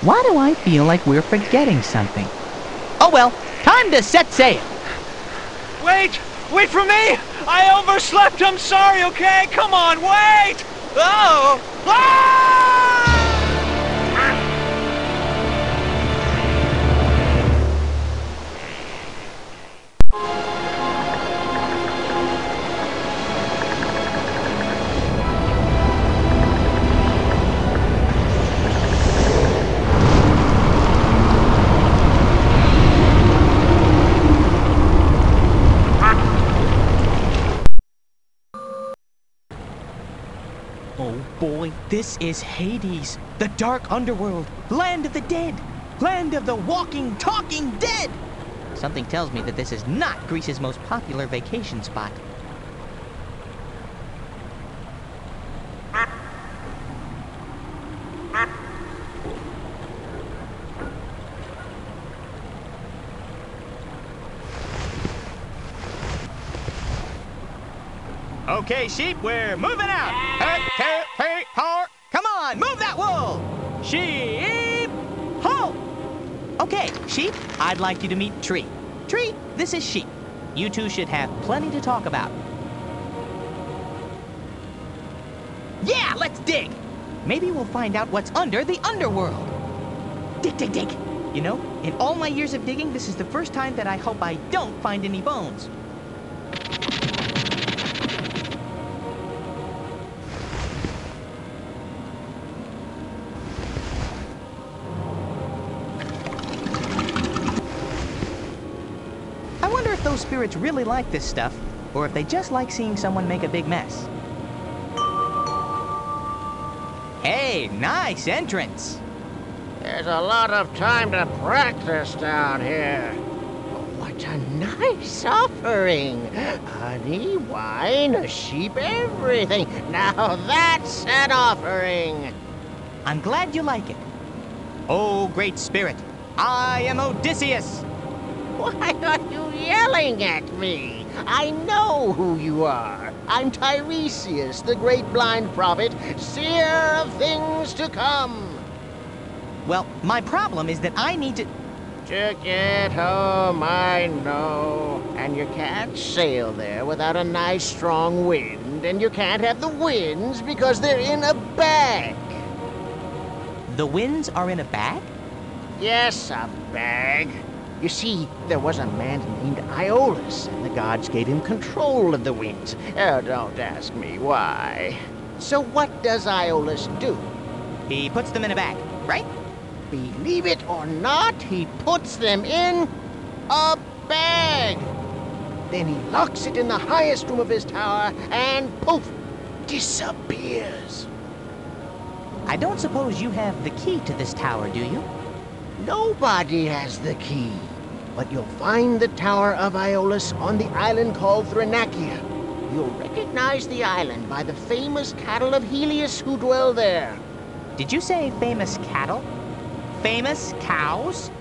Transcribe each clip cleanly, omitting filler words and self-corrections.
Why do I feel like we're forgetting something? Oh well, time to set sail. Wait! Wait for me! I overslept, I'm sorry, okay? Come on, wait! Oh! Ah! Oh boy, this is Hades, the dark underworld, land of the dead, land of the walking, talking dead. Something tells me that this is not Greece's most popular vacation spot. Okay, sheep, we're moving out. Come on, move that wool. Sheep, ho! Okay, sheep, I'd like you to meet Tree. Tree, this is Sheep. You two should have plenty to talk about. Yeah, let's dig. Maybe we'll find out what's under the underworld. Dig, dig, dig. You know, in all my years of digging, this is the first time that I hope I don't find any bones. Those spirits really like this stuff, or if they just like seeing someone make a big mess. Hey, nice entrance. There's a lot of time to practice down here. What a nice offering. Honey, wine, a sheep, everything. Now that's an offering. I'm glad you like it. Oh, great spirit, I am Odysseus. Why are you yelling at me? I know who you are. I'm Tiresius, the great blind prophet, seer of things to come. Well, my problem is that I need to get home, I know. And you can't sail there without a nice strong wind, and you can't have the winds because they're in a bag. The winds are in a bag? Yes, a bag. You see, there was a man named Aeolus, and the gods gave him control of the winds. Oh, don't ask me why. So what does Aeolus do? He puts them in a bag, right? Believe it or not, he puts them in a bag. Then he locks it in the highest room of his tower, and poof, disappears. I don't suppose you have the key to this tower, do you? Nobody has the key. But you'll find the Tower of Aeolus on the island called Thrinacia. You'll recognize the island by the famous cattle of Helios who dwell there. Did you say famous cattle? Famous cows?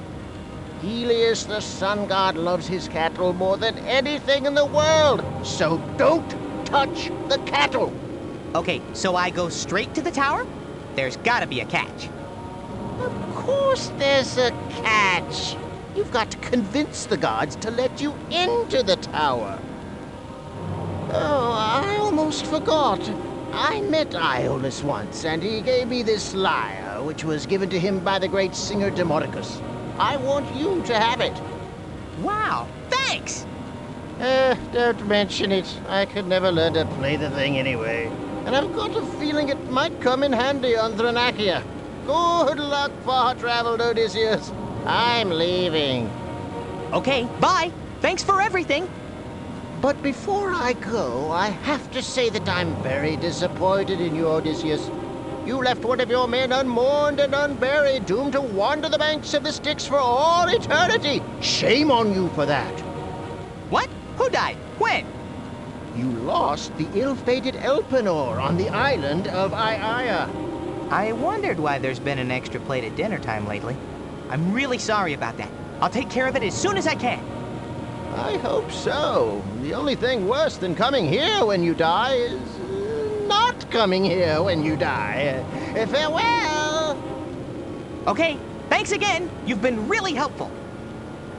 Helios, the sun god, loves his cattle more than anything in the world. So don't touch the cattle. Okay, so I go straight to the tower? There's gotta be a catch. Of course there's a catch. You've got to convince the gods to let you into the tower. Oh, I almost forgot. I met Aeolus once, and he gave me this lyre, which was given to him by the great singer Demodocus. I want you to have it. Wow, thanks! Don't mention it. I could never learn to play the thing anyway. And I've got a feeling it might come in handy on Thrinacia. Good luck, far-traveled Odysseus. I'm leaving. Okay, bye. Thanks for everything. But before I go, I have to say that I'm very disappointed in you, Odysseus. You left one of your men unmourned and unburied, doomed to wander the banks of the Styx for all eternity. Shame on you for that. What? Who died? When? You lost the ill-fated Elpenor on the island of Aiaia. I wondered why there's been an extra plate at dinner time lately. I'm really sorry about that. I'll take care of it as soon as I can. I hope so. The only thing worse than coming here when you die is not coming here when you die. Farewell! Okay, thanks again. You've been really helpful.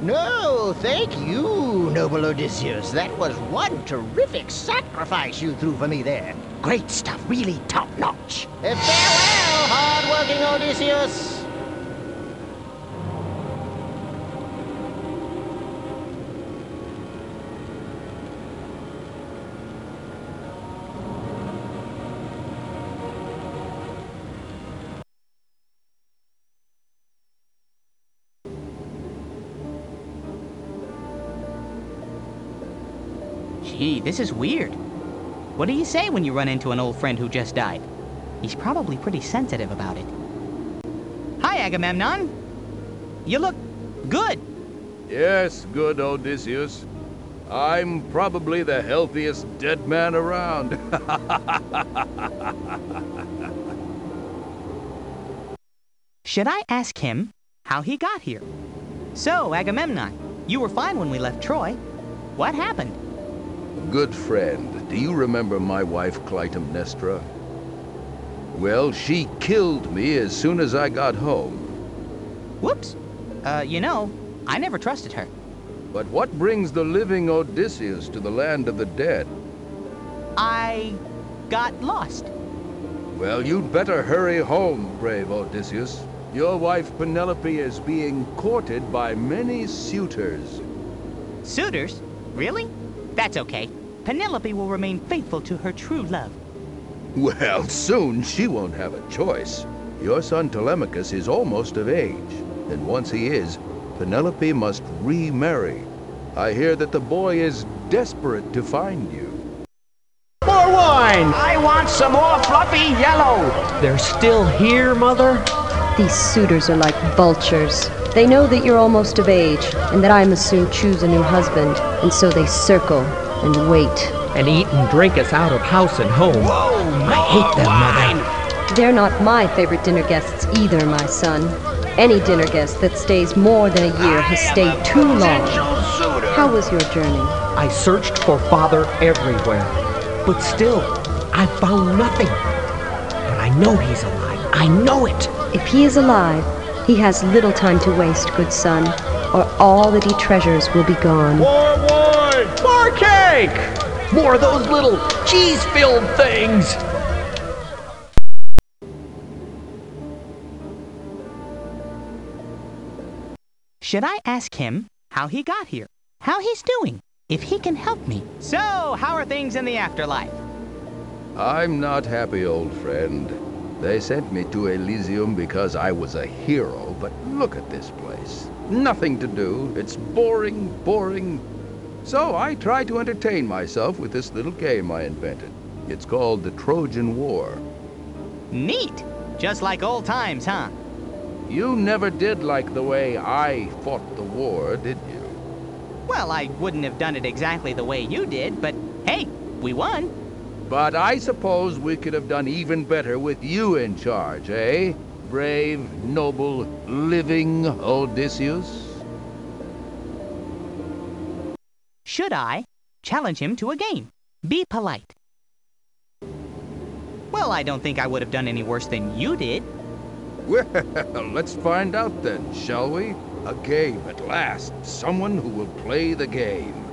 No, thank you, noble Odysseus. That was one terrific sacrifice you threw for me there. Great stuff, really top-notch. Farewell, hard-working Odysseus. Gee, this is weird. What do you say when you run into an old friend who just died? He's probably pretty sensitive about it. Hi, Agamemnon. You look good. Yes, good Odysseus. I'm probably the healthiest dead man around. Should I ask him how he got here? So, Agamemnon, you were fine when we left Troy. What happened? Good friend, do you remember my wife Clytemnestra? Well, she killed me as soon as I got home. Whoops. You know, I never trusted her. But what brings the living Odysseus to the land of the dead? I got lost. Well, you'd better hurry home, brave Odysseus. Your wife Penelope is being courted by many suitors. Suitors? Really? That's okay. Penelope will remain faithful to her true love. Well, soon she won't have a choice. Your son Telemachus is almost of age, and once he is, Penelope must remarry. I hear that the boy is desperate to find you. More wine! I want some more fluffy yellow! They're still here, Mother? These suitors are like vultures. They know that you're almost of age, and that I must soon choose a new husband, and so they circle and wait. And eat and drink us out of house and home. Whoa, I hate them, Mother. They're not my favorite dinner guests either, my son. Any dinner guest that stays more than a year has stayed too long. How was your journey? I searched for Father everywhere, but still, I found nothing. But I know he's alive. I know it. If he is alive, he has little time to waste, good son, or all that he treasures will be gone. More wine! More cake! More of those little cheese-filled things! Should I ask him how he got here? How he's doing? If he can help me? So, how are things in the afterlife? I'm not happy, old friend. They sent me to Elysium because I was a hero, but look at this place. Nothing to do. It's boring, boring. So I try to entertain myself with this little game I invented. It's called the Trojan War. Neat! Just like old times, huh? You never did like the way I fought the war, did you? Well, I wouldn't have done it exactly the way you did, but hey, we won. But I suppose we could have done even better with you in charge, eh? Brave, noble, living Odysseus? Should I challenge him to a game? Be polite. Well, I don't think I would have done any worse than you did. Well, let's find out then, shall we? A game at last. Someone who will play the game.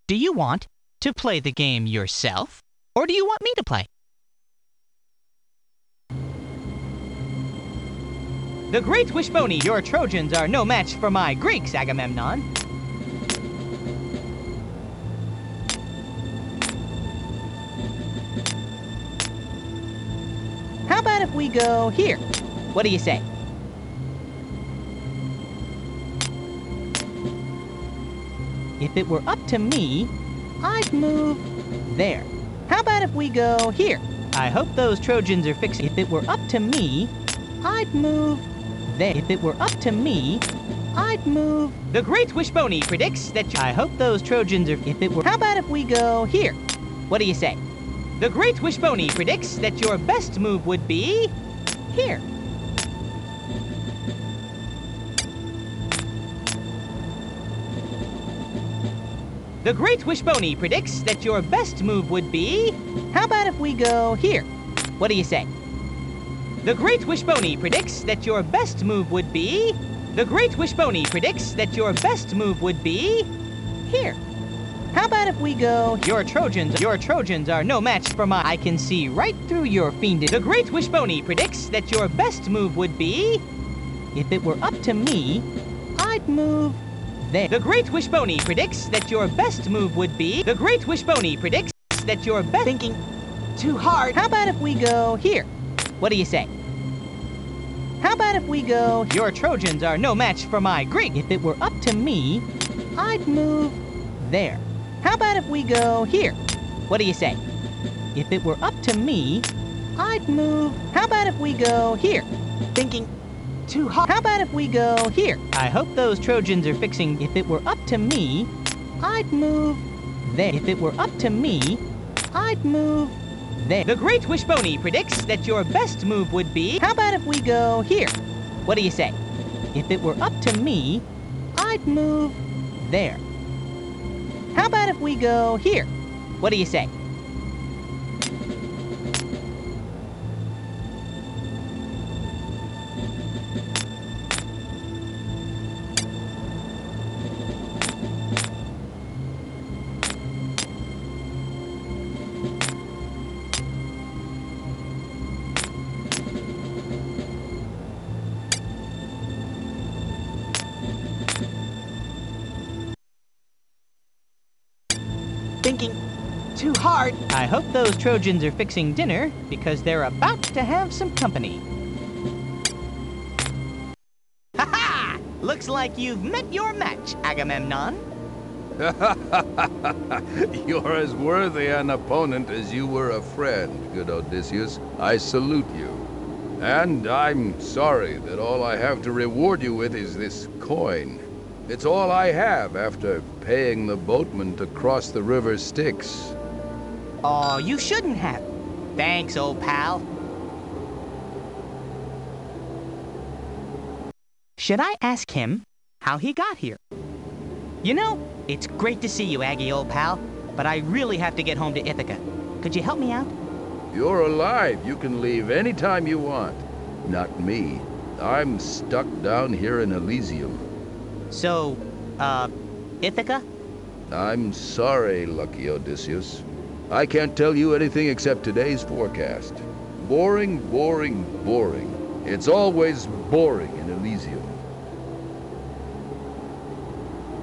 Do you want to play the game yourself, or do you want me to play? The great Wishbone, your Trojans are no match for my Greeks, Agamemnon. How about if we go here? What do you say? If it were up to me, I'd move there. How about if we go here? I hope those Trojans are fixing. If it were up to me, I'd move there. If it were up to me, I'd move. The great Wishbone predicts that I hope those Trojans are. If it were. How about if we go here? What do you say? The great Wishbone predicts that your best move would be here. The great Wishbone predicts that your best move would be... How about if we go here? What do you say? The Great Wishbone predicts that your best move would be... The Great Wishbone predicts that your best move would be... Here. How about if we go... Your Trojans are no match for my... I can see right through your fiendish... The Great Wishbone predicts that your best move would be... If it were up to me, I'd move... There. The Great Wishbone predicts that your best move would be... The Great Wishbone predicts that your best... Thinking too hard. How about if we go here? What do you say? How about if we go... Your Trojans are no match for my Greek. If it were up to me, I'd move there. How about if we go here? What do you say? If it were up to me, I'd move... How about if we go here? Thinking too hard. How about if we go here? I hope those Trojans are fixing... If it were up to me, I'd move there. If it were up to me, I'd move there. The Great Wishbone predicts that your best move would be... How about if we go here? What do you say? If it were up to me, I'd move there. How about if we go here? What do you say? Thinking too hard. I hope those Trojans are fixing dinner, because they're about to have some company. Ha-ha! Looks like you've met your match, Agamemnon. You're as worthy an opponent as you were a friend, good Odysseus. I salute you. And I'm sorry that all I have to reward you with is this coin. It's all I have after paying the boatman to cross the river Styx. Oh, you shouldn't have. Thanks, old pal. Should I ask him how he got here? You know, it's great to see you, Aggie, old pal, but I really have to get home to Ithaca. Could you help me out? You're alive. You can leave anytime you want. Not me. I'm stuck down here in Elysium. So, Ithaca? I'm sorry, lucky Odysseus. I can't tell you anything except today's forecast. Boring, boring, boring. It's always boring in Elysium.